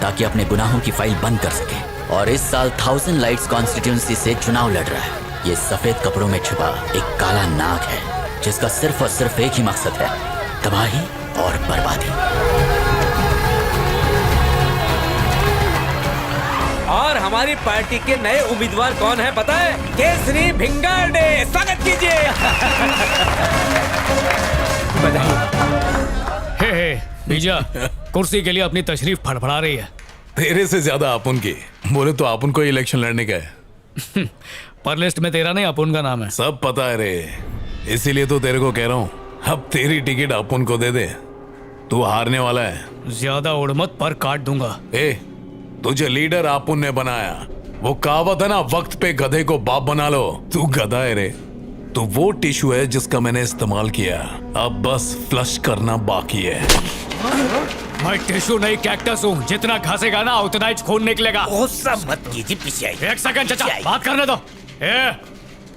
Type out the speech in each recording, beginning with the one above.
ताकि अपने गुनाहों की फाइल बंद कर सके। और इस साल 1000 लाइट्स कॉन्स्टिट्यूंसी से चुनाव लड़ रहा है। ये सफेद कपड़ों में छुपा एक काला नाग है, जिसका सिर्फ और सिर्फ एक ही मकसद है, तबाही और बर्बादी। और हमारी पार्टी के नए उम्मीदवार कौन है पता है? केसरी भिंगारडे, स्वागत कीजिए। हे बीजा, कुर्सी के लिए अपनी तशरीफ फड़फड़ा रही है। तेरे से ज्यादा अपुन की। बोले तो अपुन को इलेक्शन लड़ने का है। पर लिस्ट में तेरा नहीं अपुन का नाम है। सब पता है रे, इसीलिए तो तेरे को कह रहा हूँ, अब तेरी टिकट अपुन को दे दे। तू हारने वाला है। ज्यादा उड़ मत, पर काट दूंगा। ए, तुझे लीडर अपुन ने बनाया। वो कहावत है ना, वक्त पे गधे को बाप बना लो। तू गधा है रे। तो वो टिश्यू है जिसका मैंने इस्तेमाल किया, अब बस फ्लश करना बाकी है। मैं टिश्यू नहीं कैक्टस हूँ, जितना घासेगा ना उतना ही खून निकलेगा। गुस्सा मत कीजिए पिछाई। एक सेकंड चाचा, बात करने दो। ए,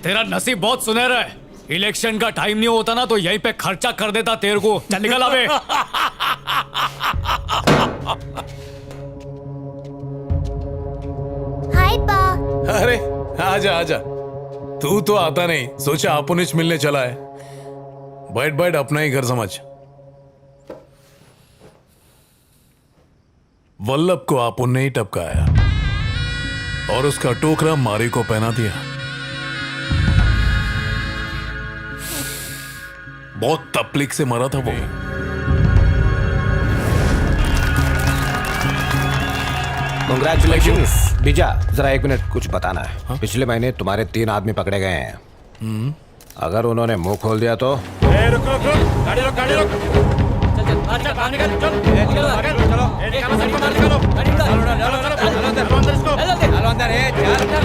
तेरा नसीब बहुत सुनहरा है। इलेक्शन का टाइम नहीं होता ना तो यहीं पे खर्चा कर देता तेरे को। चल निकल अबे। हाय पा। अरे आजा आजा। तू तो आता नहीं, सोचा अपुनिच मिलने चला है। बैठ बैठ, अपना ही घर समझ। वल्लभ को अपुन ने ही टपकाया और उसका टोकरा मारी को पहना दिया। बहुत तकलीफ से मरा था वो। कांग्रेचुलेशंस। बीजा, जरा एक मिनट, कुछ बताना है। हाँ? पिछले महीने तुम्हारे 3 आदमी पकड़े गए हैं। अगर उन्होंने मुंह खोल दिया तो? रुक रुक रुक, गाड़ी रोक, गाड़ी रोक। चल चल, बाहर निकल, चल। चलो चलो, निकालो सड़क पर, निकालो। गाड़ी निकालो, चलो अंदर, चलो अंदर इसको। चलो अंदर, चल चल।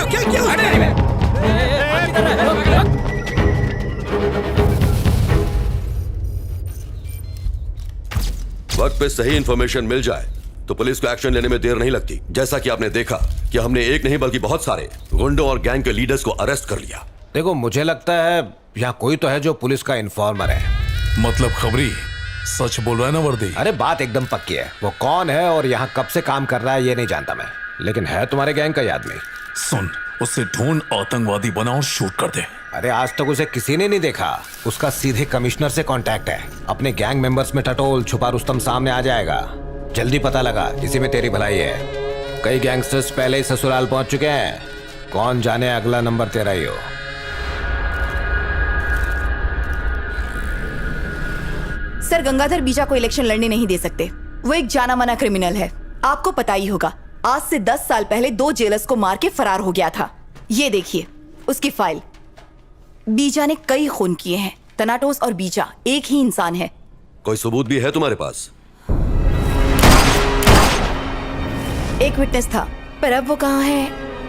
क्या क्या हुआ? वक्त पे सही इंफॉर्मेशन मिल जाए तो पुलिस को एक्शन लेने में देर नहीं लगती। जैसा कि आपने देखा कि हमने एक नहीं बल्कि बहुत सारे गुंडों और गैंग के लीडर्स को अरेस्ट कर लिया। देखो, मुझे लगता है यहाँ कोई तो है जो पुलिस का इन्फॉर्मर है। मतलब खबरी सच बोल रहा है ना वर्दी? अरे बात एकदम पक्की है। वो कौन है और यहाँ कब से काम कर रहा है ये नहीं जानता मैं, लेकिन है तुम्हारे गैंग का ही आदमी। सुन, उसे ढूंढ, आतंकवादी बनाओ, शूट कर दे। अरे आज तक उसे किसी ने नहीं देखा। उसका सीधे कमिश्नर से कांटेक्ट है। अपने गैंग मेंबर्स में टटोल छुपा रुस्तम सामने आ जाएगा। जल्दी पता लगा, इसी में तेरी भलाई है। कई गैंगस्टर्स पहले ही ससुराल पहुंच चुके हैं। कौन जाने अगला नंबर तेरा ही हो। सर, गंगाधर बीजा को इलेक्शन लड़ने नहीं दे सकते। वो एक जाना माना क्रिमिनल है। आपको पता ही होगा, आज से 10 साल पहले 2 जेलर्स को मार के फरार हो गया था। ये देखिए उसकी फाइल। बीजा ने कई खून किए हैं। तनाटोस और बीजा एक ही इंसान है। कोई सबूत भी है तुम्हारे पास? एक विटनेस था, पर अब वो कहाँ है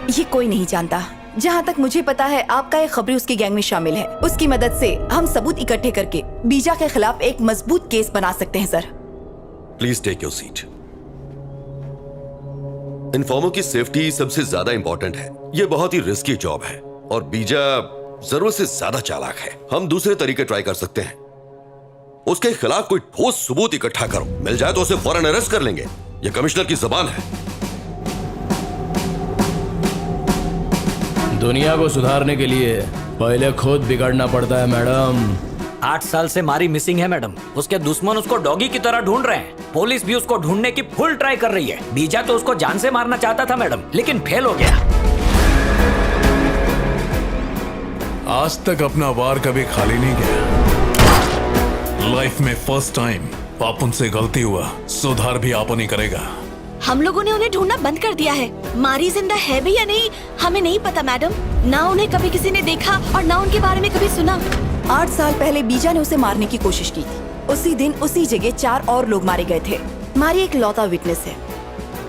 ये कोई नहीं जानता। जहाँ तक मुझे पता है, आपका एक खबरी उसकी गैंग में शामिल है। उसकी मदद से हम सबूत इकट्ठे करके बीजा के खिलाफ एक मजबूत केस बना सकते हैं। Sir please take your seat. Informer की सेफ्टी सबसे ज्यादा इंपॉर्टेंट है। ये बहुत ही रिस्की जॉब है और बीजा जरूरत से ज्यादा चालाक है। हम दूसरे तरीके ट्राई कर सकते हैं। उसके खिलाफ कोई ठोस सबूत इकट्ठा करो, मिल जाए तो उसे फौरन अरेस्ट कर लेंगे। ये कमिश्नर की जबान है। दुनिया को सुधारने के लिए पहले खुद बिगड़ना पड़ता है मैडम। 8 साल से मारी मिसिंग है मैडम। उसके दुश्मन उसको डॉगी की तरह ढूंढ रहे हैं। पुलिस भी उसको ढूंढने की फुल ट्राई कर रही है। बीजा तो उसको जान से मारना चाहता था मैडम, लेकिन फेल हो गया। आज तक अपना वार कभी खाली नहीं गया। लाइफ में फर्स्ट टाइम अपुन से गलती हुआ, सुधार भी अपुन ही करेगा। हम लोगों ने उन्हें ढूंढना बंद कर दिया है। मारी जिंदा है भी या नहीं हमें नहीं पता मैडम। ना उन्हें कभी किसी ने देखा और ना उनके बारे में कभी सुना। 8 साल पहले बीजा ने उसे मारने की कोशिश की थी। उसी दिन उसी जगह 4 और लोग मारे गए थे। मारी एक लौता विटनेस है।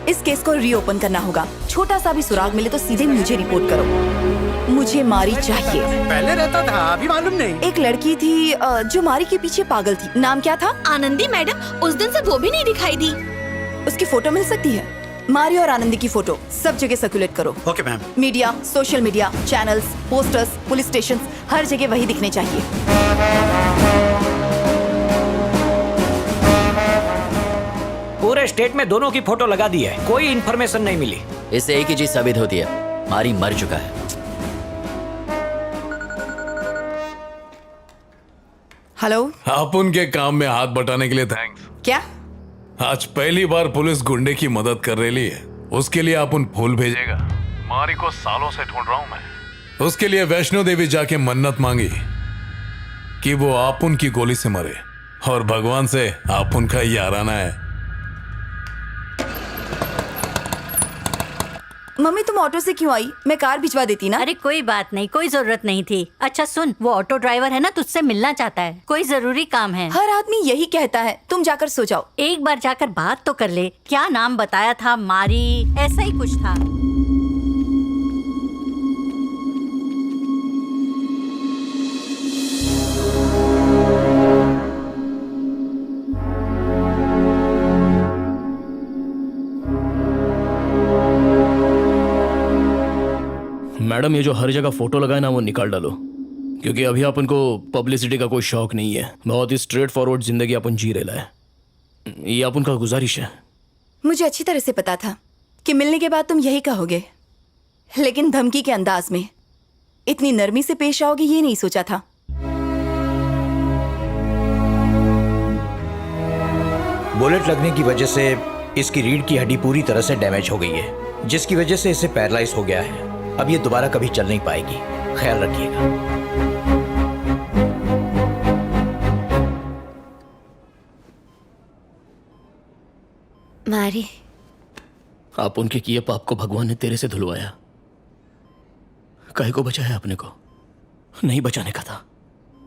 इस केस को रीओपन करना होगा। छोटा सा भी सुराग मिले तो सीधे मुझे रिपोर्ट करो। मुझे मारी चाहिए। पहले रहता था, अभी मालूम नहीं। एक लड़की थी जो मारी के पीछे पागल थी। नाम क्या था? आनंदी मैडम। उस दिन से वो भी नहीं दिखाई दी। उसकी फोटो मिल सकती है? मारी और आनंदी की फोटो सब जगह सर्कुलेट करो। Okay ma'am. Media, social media, channels, posters, police station, हर जगह वही दिखने चाहिए। पूरे स्टेट में दोनों की फोटो लगा दी है, कोई इन्फॉर्मेशन नहीं मिली। इससे एक ही चीज साबित होती है, मारी मर चुका है। हेलो। आप उनके काम में हाथ बटाने के लिए थैंक्स। क्या? आज पहली बार पुलिस गुंडे की मदद कर रही है, उसके लिए आप उन फूल भेजेगा। मारी को सालों से ढूंढ रहा हूं मैं। उसके लिए वैष्णो देवी जाके मन्नत मांगी कि वो आप उनकी गोली से मरे, और भगवान से आप उनका याराना है। मम्मी तुम ऑटो से क्यों आई? मैं कार भिजवा देती ना। अरे कोई बात नहीं, कोई जरूरत नहीं थी। अच्छा सुन, वो ऑटो ड्राइवर है ना, तुझसे मिलना चाहता है, कोई जरूरी काम है। हर आदमी यही कहता है, तुम जाकर सो जाओ। एक बार जाकर बात तो कर ले। क्या नाम बताया था? मारी, ऐसा ही कुछ था। मैडम ये जो हर जगह फोटो लगाए ना वो निकाल डालो, क्योंकि अभी अपन को पब्लिसिटी का कोई शौक नहीं है। बहुत ही स्ट्रेट फॉरवर्ड जिंदगी अपन जी रहे है। ये अपन का गुजारिश है। मुझे अच्छी तरह से पता था कि मिलने के बाद तुम यही कहोगे, लेकिन धमकी के अंदाज में इतनी नरमी से पेश आओगे ये नहीं सोचा था। बुलेट लगने की वजह से इसकी रीढ़ की हड्डी पूरी तरह से डैमेज हो गई है, जिसकी वजह से इसे पैरालाइज हो गया है। अब ये दोबारा कभी चल नहीं पाएगी, ख्याल रखिएगा। मारी, आप उनके किए पाप को भगवान ने तेरे से धुलवाया। काहे को बचाया अपने को? नहीं बचाने का था।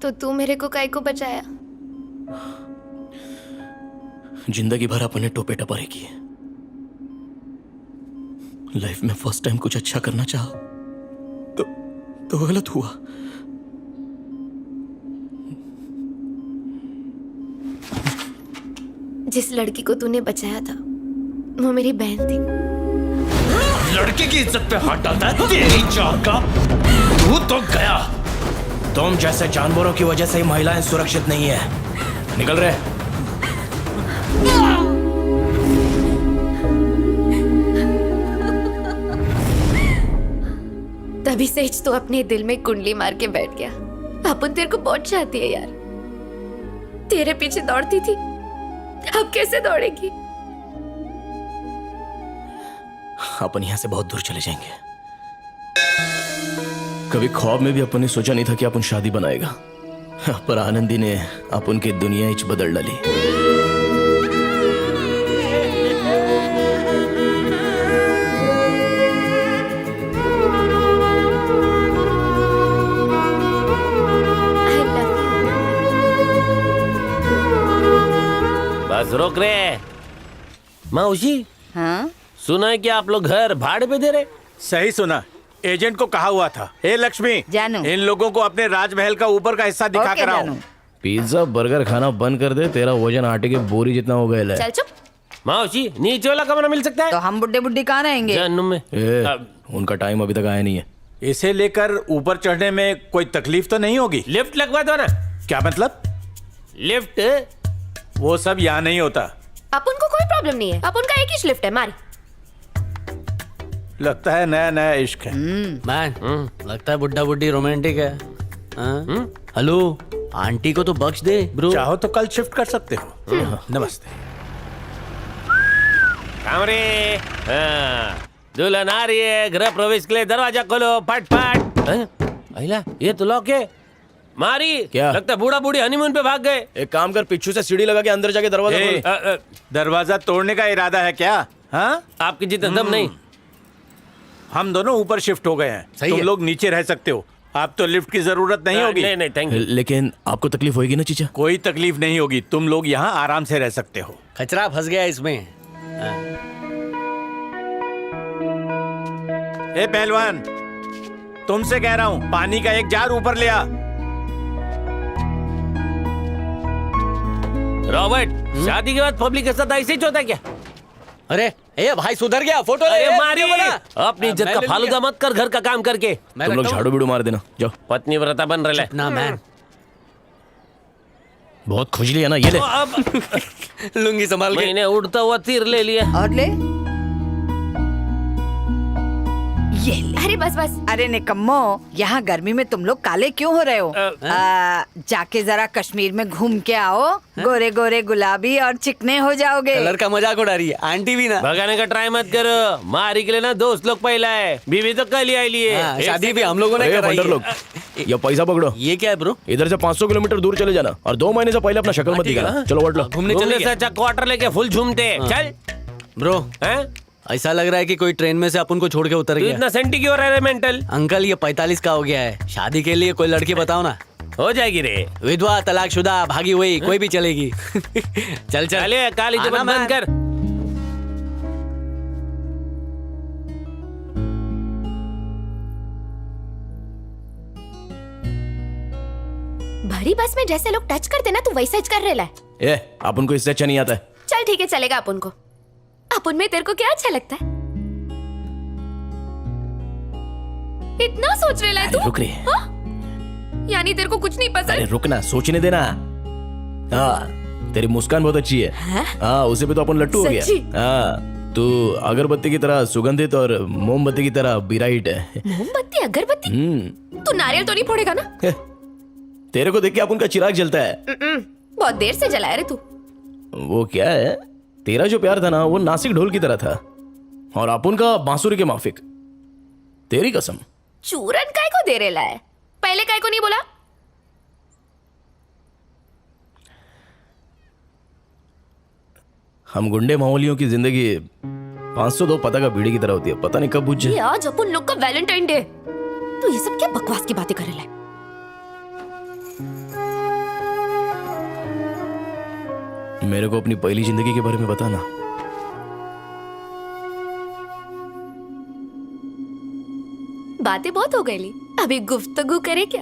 तो तू मेरे को काहे को बचाया? जिंदगी भर अपने टोपे टपारे किए। लाइफ में फर्स्ट टाइम कुछ अच्छा करना चाहा तो गलत हुआ। जिस लड़की को तूने बचाया था वो मेरी बहन थी। लड़के की इज्जत पे हाथ डालता है तेरी जान का? तू तो गया। तुम जैसे जानवरों की वजह से ही महिलाएं सुरक्षित नहीं है। निकल रहे। तभी से तो अपने दिल में कुंडली मार के बैठ गया। अपन तेरे को बहुत चाहती है यार, तेरे पीछे दौड़ती थी, अब कैसे दौड़ेगी? अपन यहां से बहुत दूर चले जाएंगे। कभी ख्वाब में भी अपन ने सोचा नहीं था कि अपन शादी बनाएगा, पर आनंदी ने अपन की दुनिया ही बदल डाली। बस रोक रहे। मौसी, हाँ? सुना है कि आप लोग घर भाड़े पे दे रहे? सही सुना, एजेंट को कहा हुआ था। ए लक्ष्मी, जानू। इन लोगों को अपने राजमहल का ऊपर का हिस्सा दिखा कर आओ। पिज्जा बर्गर खाना बंद कर दे, तेरा वजन आटे की बोरी जितना हो गया है। चल चुप। मौसी, नीचे वाला कमरा मिल सकता है? तो हम बुड्ढे बुड्ढी कहाँ रहेंगे? जानू में। उनका टाइम अभी तक आया नहीं है। इसे लेकर ऊपर चढ़ने में कोई तकलीफ तो नहीं होगी? लिफ्ट लगवा दो ना। क्या मतलब? लिफ्ट वो सब यहाँ नहीं होता। अपन को कोई प्रॉब्लम नहीं है, अपन का एक ही लिफ्ट है। मारी, लगता है नया नया इश्क है। मैन, लगता है बुड्ढा बुड्ढी रोमांटिक है। हेलो, आंटी को तो बख्श दे ब्रो। चाहो तो कल शिफ्ट कर सकते हो। नमस्ते। कमरे, दुल्हन आ रही है, गृह प्रवेश के लिए दरवाजा खोलो फट फट। अहिला, ये तो लॉक है। मारी, क्या? लगता है बूढ़ा बूढ़ी हनीमून पे भाग गए। एक काम कर, पीछू से सीढ़ी लगा के अंदर जाके दरवाजा खोल। दरवाजा तोड़ने का इरादा है क्या? हाँ, आपकी जितना दम नहीं। हम दोनों ऊपर शिफ्ट हो गए हैं, तुम लोग नीचे रह सकते हो। आप तो लिफ्ट की जरूरत नहीं होगी। नहीं नहीं, थैंक यू। लेकिन आपको तकलीफ होगी ना चीचा? कोई तकलीफ नहीं होगी, तुम लोग यहाँ आराम से रह सकते हो। खचरा फंस गया इसमें। ए पहलवान, तुमसे कह रहा हूँ, पानी का एक जार ऊपर ले आ। रॉबर्ट, शादी के बाद पब्लिक के साथ ऐसे ही होता है क्या? अरे ए भाई, सुधर गया। फोटो ले। अरे मारी, अपनी इज्जत का फालूदा मत कर घर का काम करके। तुम लोग झाड़ू बीड़ू मार देना, जाओ। पत्नी व्रता बन रहे ना मैन। बहुत खुजली है ना, ये ले। लुंगी संभाल के। मैंने उड़ता हुआ तीर ले लिया। और ले ये ले। अरे बस बस। अरे निकम्मो, यहाँ गर्मी में तुम लोग काले क्यों हो रहे हो? जाके जरा कश्मीर में घूम के आओ, गोरे गोरे गुलाबी और चिकने हो जाओगे। कलर का मजाक उड़ा रही है आंटी भी ना। भगाने का ट्राई मत करो, मारी के लिए ना दोस्त लोग पहला है, बीवी तो कल ही आई लिए। शादी भी हम लोगों ने अरे कराई बंदर है। लोग, ये पैसा पकड़ो। ये क्या है ब्रो? इधर से 500 किलोमीटर दूर चले जाना और 2 महीने से पहले अपना शक्ल मत दिखाना। चलो वोट लो। घूमने से अच्छा क्वार्टर लेके फुल झूमते। चल ब्रो, हैं? ऐसा लग रहा है कि कोई ट्रेन में से अपन को छोड़ के उतर तू गया। इतना सेंटी क्यों रह रहे मेंटल? अंकल ये 45 का हो गया है, शादी के लिए कोई लड़की बताओ ना। हो जाएगी रे। विधवा, तलाकशुदा, भागी हुई, कोई भी चलेगी। चल चल चले काली आना जुबान बंद कर। भरी बस में जैसे लोग टच करते ना, तू वैसा ही कर रहा है। अपन को इससे अच्छा नहीं आता है। चल ठीक है, चलेगा अपन को। अपन में तेरे को क्या अच्छा लगता है? इतना सोच रहा है तू? रुक रे। हाँ? यानी तेरे को कुछ नहीं अरे पसंद? रुकना, सोचने देना। हाँ, तेरी मुस्कान बहुत अच्छी है। हाँ, उसे भी तो अपन लट्टू हो सच्ची? गया। हाँ, तू अगरबत्ती की तरह सुगंधित और मोमबत्ती की तरह बिराइट है। मोमबत्ती, अगरबत्ती? तू नारियल तो नहीं फोड़ेगा ना? तेरे को देख के अपन का चिराग जलता है। बहुत देर से जलाया रे तू। वो क्या है, तेरा जो प्यार था ना वो नासिक ढोल की तरह था और अपन का बांसुरी के माफिक। तेरी कसम। चूरन काय को दे रेला है? पहले काय को नहीं बोला? हम गुंडे माहौलियों की जिंदगी 502 पता का बीड़ी की तरह होती है, पता नहीं कब बुझ ये जाए। आज अपन लोग का वैलेंटाइन डे। तू ये सब क्या बकवास की बातें कर रहा है? मेरे को अपनी पहली जिंदगी के बारे में बताना। बातें बहुत हो गई ली, अभी गुफ्तगू करे क्या?